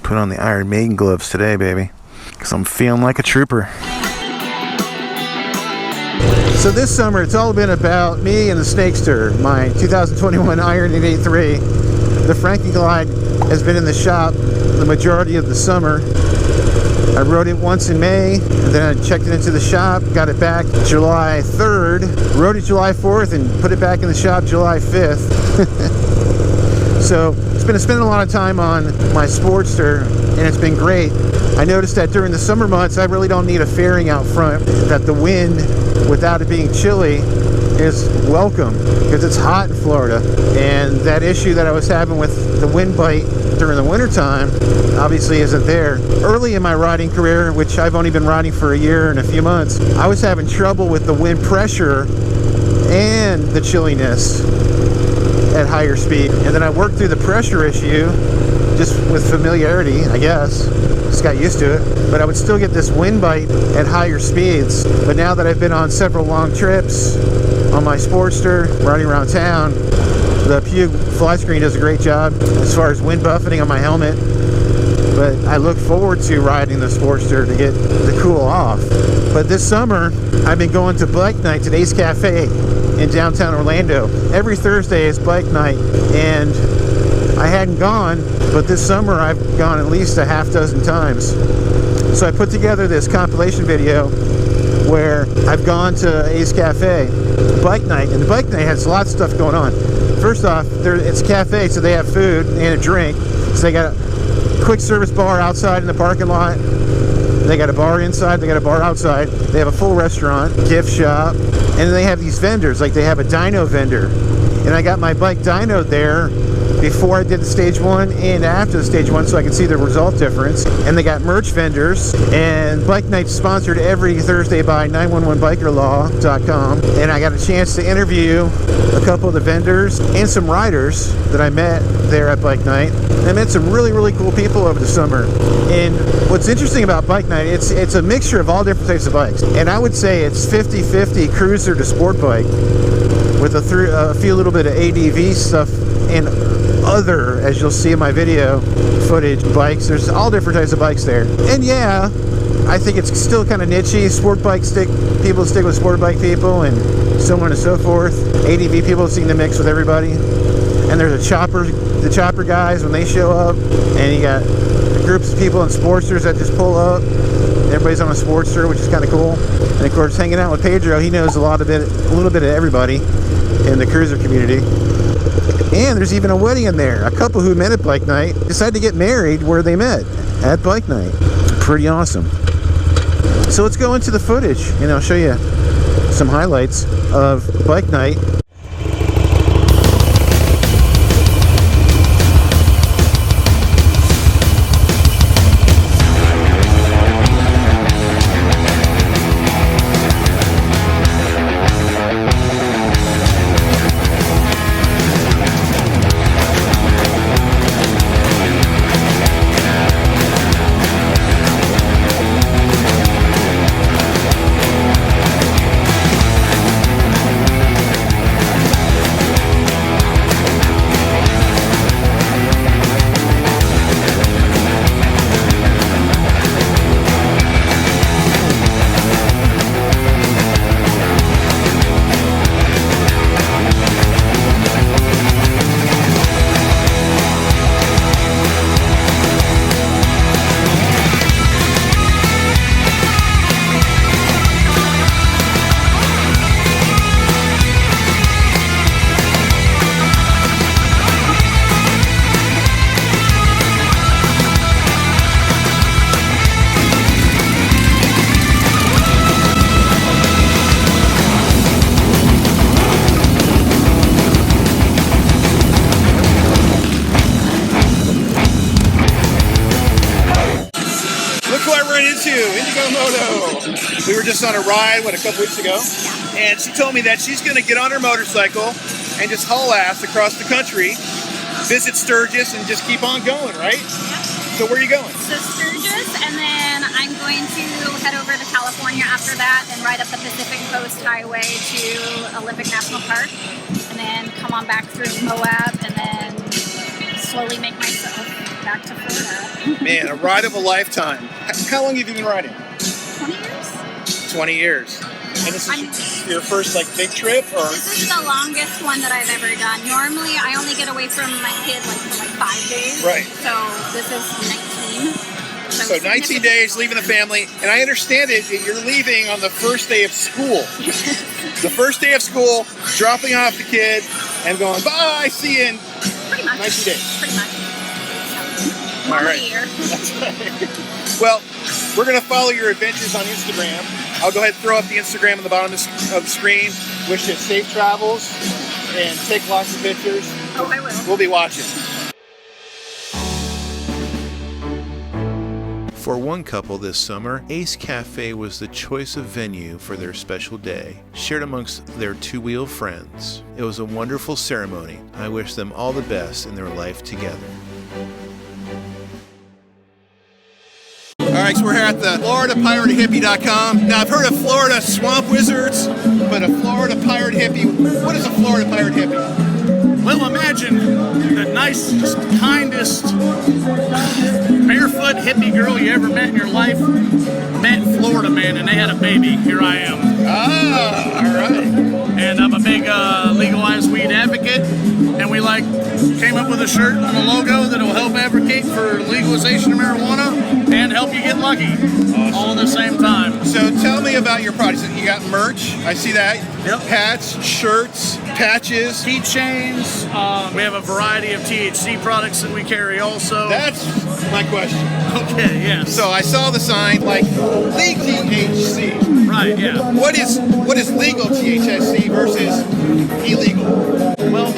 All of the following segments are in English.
Put on the Iron Maiden gloves today, baby, because I'm feeling like a trooper. So this summer, it's all been about me and the Snakester, my 2021 Iron 883. The Frankie Glide has been in the shop the majority of the summer. I rode it once in May, and then I checked it into the shop, got it back July 3rd, rode it July 4th, and put it back in the shop July 5th. So it's been spending a lot of time on my Sportster, and it's been great. I noticed that during the summer months, I really don't need a fairing out front, that the wind, without it being chilly, is welcome, because it's hot in Florida. And that issue that I was having with the wind bite during the wintertime obviously isn't there. Early in my riding career, which I've only been riding for a year and a few months, I was having trouble with the wind pressure and the chilliness at higher speed. And then I worked through the pressure issue just with familiarity, I guess. Just got used to it. But I would still get this wind bite at higher speeds. But now that I've been on several long trips on my Sportster, riding around town, the Pug fly screen does a great job as far as wind buffeting on my helmet. But I look forward to riding the Sportster to get the cool off. But this summer, I've been going to bike nights at Ace Cafe in downtown Orlando. Every Thursday is bike night, and I hadn't gone, but this summer I've gone at least a half dozen times. So I put together this compilation video where I've gone to Ace Cafe bike night, and the bike night has lots of stuff going on. First off, it's a cafe, so they have food and a drink. So they got a quick service bar outside in the parking lot. They got a bar inside, they got a bar outside. They have a full restaurant, gift shop, and then they have these vendors, like they have a dyno vendor. And I got my bike dynoed there before I did the stage 1 and after the stage 1, so I can see the result difference. And they got merch vendors, and Bike Night's sponsored every Thursday by 911bikerlaw.com. And I got a chance to interview a couple of the vendors and some riders that I met there at Bike Night. I met some really, really cool people over the summer. And what's interesting about Bike Night, it's a mixture of all different types of bikes. And I would say it's 50-50 cruiser to sport bike, with a few little bit of ADV stuff and other, as you'll see in my video footage, bikes. There's all different types of bikes there. And yeah, I think it's still kind of nichey. Sport bike people stick with sport bike people, and so on and so forth. ADV people seem to mix with everybody. And there's the chopper guys when they show up, and you got groups of people in Sportsters that just pull up. Everybody's on a Sportster, which is kind of cool. And of course, hanging out with Pedro, he knows a little bit of everybody in the cruiser community. And there's even a wedding in there. A couple who met at Bike Night decided to get married where they met, at Bike Night. Pretty awesome. So let's go into the footage, and I'll show you some highlights of Bike Night. Indigo Moto. We were just on a ride, a couple weeks ago, and she told me that she's going to get on her motorcycle and just haul ass across the country, visit Sturgis, and just keep on going, right? Yep. So where are you going? So Sturgis, and then I'm going to head over to California after that, and ride up the Pacific Coast Highway to Olympic National Park, and then come on back through Moab, and then slowly make myself back to Florida. Man, a ride of a lifetime. How long have you been riding? 20 years? 20 years. And this is your first like big trip, or? This is the longest one that I've ever done. Normally, I only get away from my kid like for like 5 days. Right. So this is 19. So 19 days leaving the family, and I understand it. You're leaving on the first day of school. The first day of school, dropping off the kid, and going bye. See you in pretty much 19 days. Pretty much. All right. Year. Well, we're going to follow your adventures on Instagram. I'll go ahead and throw up the Instagram on the bottom of the screen. Wish you safe travels and take lots of pictures. Oh, I will. We'll be watching. For one couple this summer, Ace Cafe was the choice of venue for their special day, shared amongst their two-wheel friends. It was a wonderful ceremony. I wish them all the best in their life together. All right, so we're here at the FloridaPirateHippie.com. Now, I've heard of Florida Swamp Wizards, but a Florida Pirate Hippie, what is a Florida Pirate Hippie? Well, imagine the nicest, kindest, barefoot hippie girl you ever met in your life met Florida man, and they had a baby. Here I am. Ah, all right. And I'm a big legalized weed advocate, and we came up with a shirt and a logo that'll help advocate for legalization of marijuana and help you get lucky, all at the same time. So tell me about your products. You got merch, I see that. Yep. Hats, shirts, patches. Keychains. We have a variety of THC products that we carry also. That's my question. Okay, yes. So I saw the sign, legal THC. Right, yeah. What is legal THC versus illegal? Well,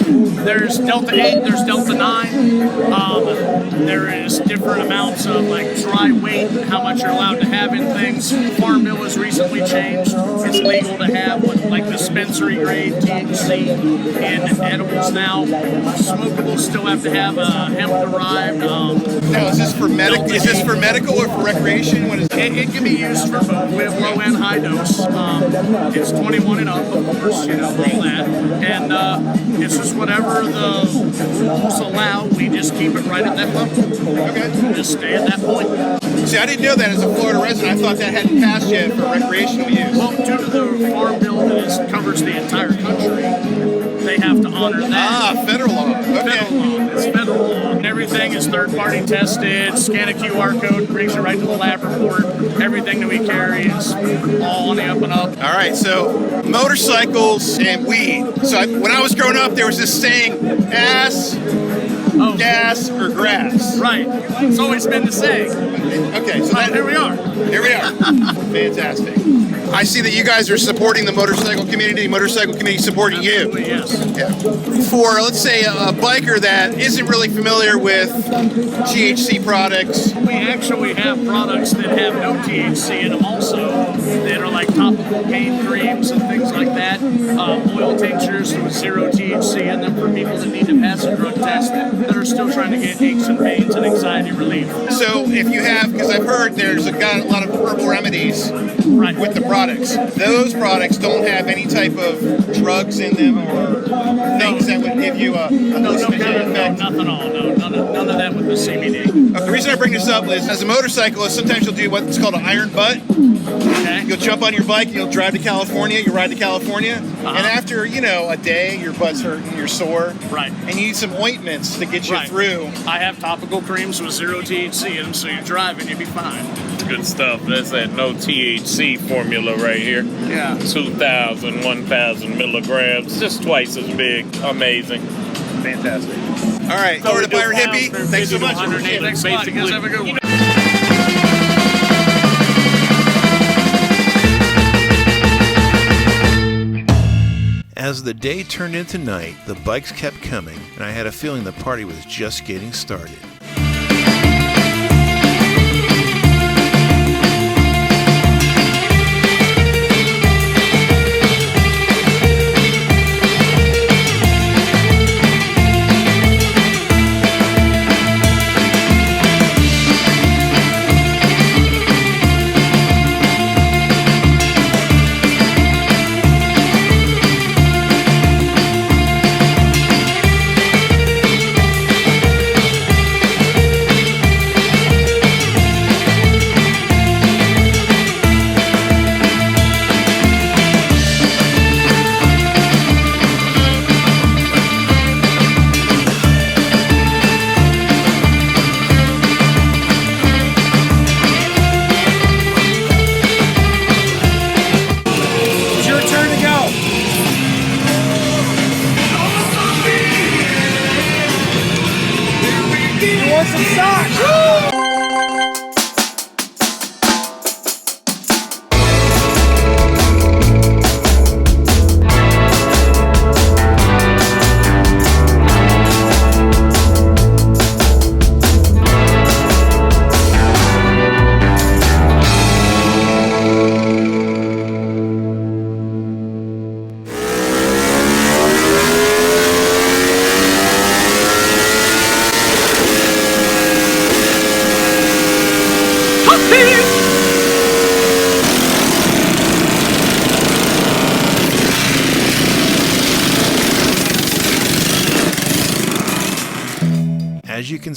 there's Delta 8, there's Delta 9. There is different amounts of dry weight, how much you're allowed to have in things. Farm Bill has recently changed. It's legal to have dispensary grade THC in edibles now. Smokables still have to have hemp derived. Now, is this for medical? Is this for medical or for recreation? What is it? It can be used for both. We have low and high dose. It's 21 and up, of course, all that. And it's just whatever the rules allow. We just keep it right at that level. Okay. Just stay at that point. See, I didn't know that as a Florida resident. I thought that hadn't passed yet for recreational use. Well, due to the Farm Bill that covers the entire country, they have to honor that. Ah, federal law. Okay. Federal law. It's federal law. And everything is third-party tested. Scan a QR code, brings you right to the lab report. Everything that we carry is all on the up and up. All right, so motorcycles and weed. So when I was growing up, there was this saying, ass, gas, or grass. Right. It's always been the same. Okay, so Here we are. Here we are. Fantastic. I see that you guys are supporting the motorcycle community supporting you. Absolutely, yes. Yeah. For, let's say, a biker that isn't really familiar with THC products. We actually have products that have no THC in them also, that are like topical pain creams and things like that. Oil tinctures with zero THC in them for people that need to pass a drug test that are still trying to get aches and pains and anxiety relief. So if you have, because I've heard there's got a lot of herbal remedies Right. with the products. Those products don't have any type of drugs in them or things that would give you a hallucinogenic effect. Nothing at all. No, none of that with the CBD. The reason I bring this up is, as a motorcyclist, sometimes you'll do what's called an iron butt. Okay. You'll jump on your bike, you'll drive to California, you ride to California, and after, a day, your butt's hurting, you're sore. Right. And you need some ointments to get you Right. through. I have topical creams with zero THC in them, so you drive and you'll be fine. Good stuff. That's that no THC formula right here. Yeah. 2,000, 1,000 milligrams, just twice as big. Amazing. Fantastic. All right, Florida Pirate Hippie, thanks so much. Appreciate it. Thanks a lot. You guys have a good one. As the day turned into night, the bikes kept coming, and I had a feeling the party was just getting started.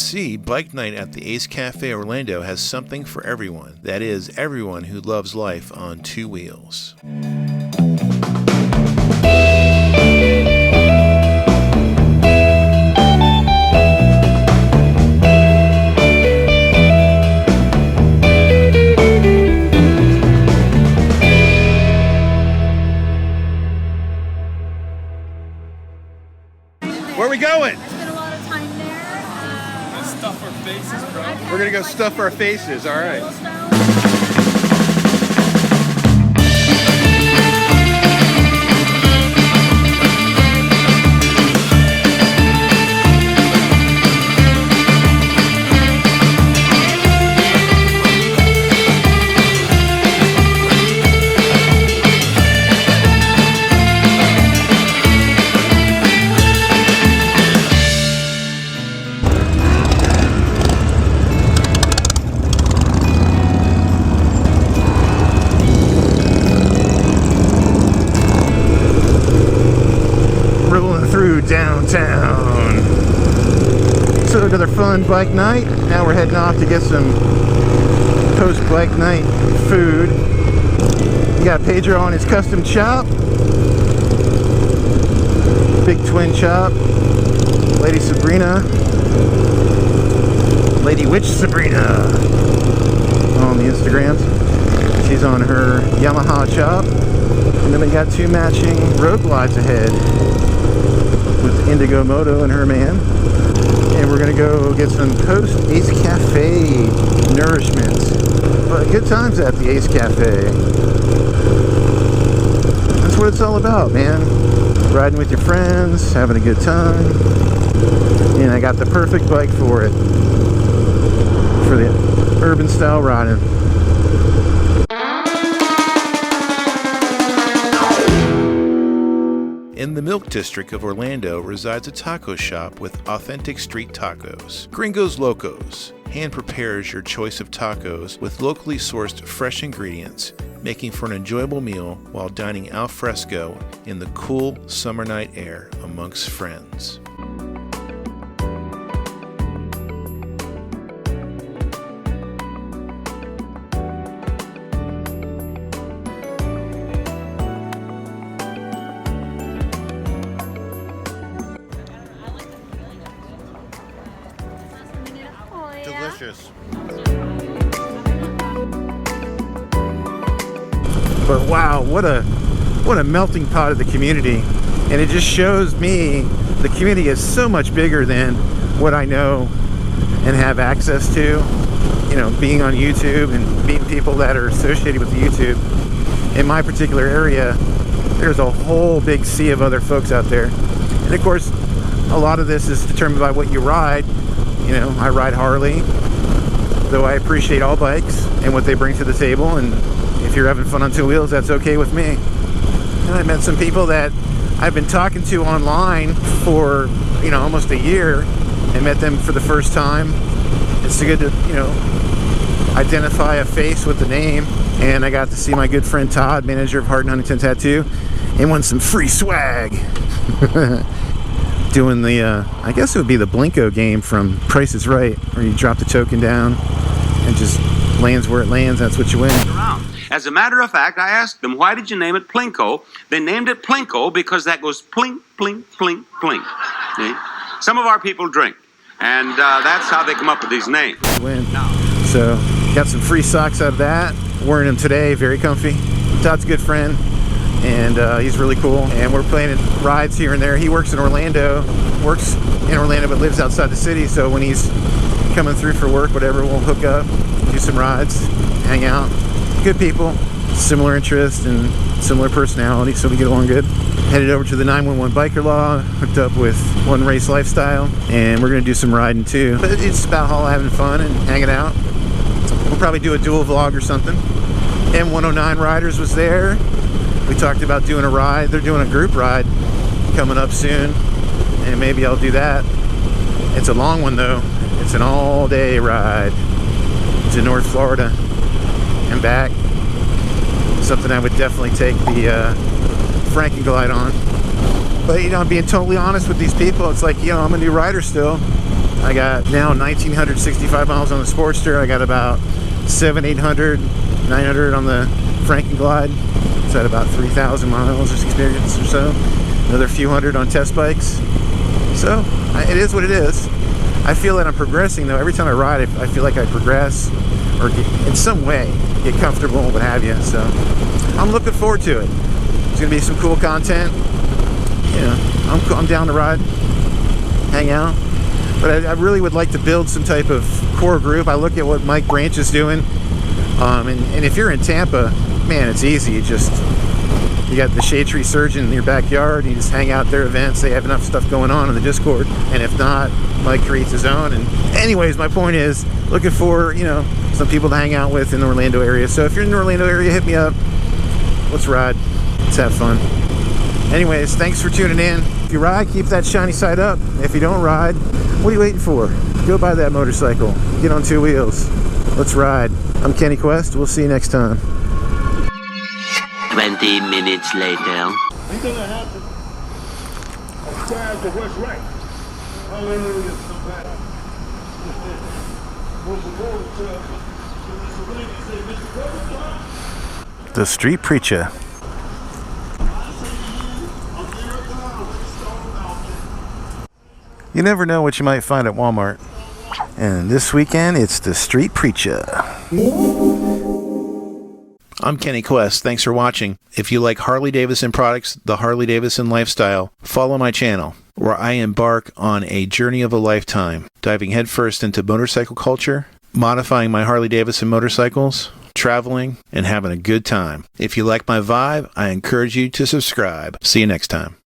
see, Bike Night at the Ace Cafe Orlando has something for everyone. That is, everyone who loves life on two wheels. Where are we going? Spent a lot of time there. Stuff our faces, bro. We're gonna go stuff our faces. All right. Through downtown. So another fun bike night. Now we're heading off to get some post bike night food. We got Pedro on his custom chop, big twin chop. Lady Sabrina, Lady Witch Sabrina on the Instagrams. She's on her Yamaha chop, and then we got two matching road glides ahead with Indigo Moto and her man. And we're gonna go get some post Ace Cafe nourishment. But good times at the Ace Cafe. That's what it's all about, man. Riding with your friends, having a good time. And I got the perfect bike for it. For the urban style riding. In the Milk District of Orlando resides a taco shop with authentic street tacos. Gringos Locos hand prepares your choice of tacos with locally sourced fresh ingredients, making for an enjoyable meal while dining al fresco in the cool summer night air amongst friends. Delicious. But wow, what a melting pot of the community. And it just shows me the community is so much bigger than what I know and have access to. You know, being on YouTube and meeting people that are associated with YouTube. In my particular area, there's a whole big sea of other folks out there. And of course, a lot of this is determined by what you ride. You know, I ride Harley, though I appreciate all bikes and what they bring to the table, and if you're having fun on two wheels, that's okay with me. And I met some people that I've been talking to online for, you know, almost a year, and met them for the first time. It's good to, you know, identify a face with the name. And I got to see my good friend Todd, manager of Heart and Huntington Tattoo, and won some free swag. Doing the, I guess it would be the Blinko game from Price is Right, where you drop the token down and just lands where it lands, that's what you win. As a matter of fact, I asked them, why did you name it Plinko? They named it Plinko because that goes plink, plink, plink, plink. See? Some of our people drink, and that's how they come up with these names. Win. So, got some free socks out of that. Wearing them today, very comfy. Todd's a good friend. And he's really cool, and we're planning rides here and there. He works in Orlando but lives outside the city, so when he's coming through for work, whatever, we'll hook up, do some rides, hang out. Good people, similar interests and similar personality, so we get along good. Headed over to the 911 Biker Law, hooked up with One Race Lifestyle, and we're gonna do some riding too. But it's about all having fun and hanging out. We'll probably do a dual vlog or something. M109 Riders was there. We talked about doing a ride. They're doing a group ride coming up soon, and maybe I'll do that. It's a long one though. It's an all-day ride to North Florida and back. Something I would definitely take the Franken Glide on. But you know, I'm being totally honest with these people. It's like, you know, I'm a new rider still. I got now 1,965 miles on the Sportster. I got about 800, 900 on the Franken Glide. It's at about 3,000 miles of experience or so. Another few hundred on test bikes. So it is what it is. I feel that I'm progressing though. Every time I ride, I feel like I progress or get, in some way get comfortable, what have you. So I'm looking forward to it. There's gonna be some cool content. You know, I'm down to ride, hang out. But I really would like to build some type of core group. I look at what Mike Branch is doing, and if you're in Tampa, man, it's easy. You got the Shade Tree Surgeon in your backyard. You just hang out at their events. They have enough stuff going on in the Discord. And if not, Mike creates his own. And anyways, my point is looking for, you know, some people to hang out with in the Orlando area. So if you're in the Orlando area, hit me up. Let's ride. Let's have fun. Anyways, thanks for tuning in. If you ride, keep that shiny side up. If you don't ride, what are you waiting for? Go buy that motorcycle. Get on two wheels. Let's ride. I'm Kenny Quest. We'll see you next time. 20 minutes later. Ain't gonna happen. I strive to what's right. Hallelujah, somebody. The Street Preacher. You never know what you might find at Walmart. And this weekend, it's the Street Preacher. I'm Kenny Quest. Thanks for watching. If you like Harley-Davidson products, the Harley-Davidson lifestyle, follow my channel, where I embark on a journey of a lifetime, diving headfirst into motorcycle culture, modifying my Harley-Davidson motorcycles, traveling, and having a good time. If you like my vibe, I encourage you to subscribe. See you next time.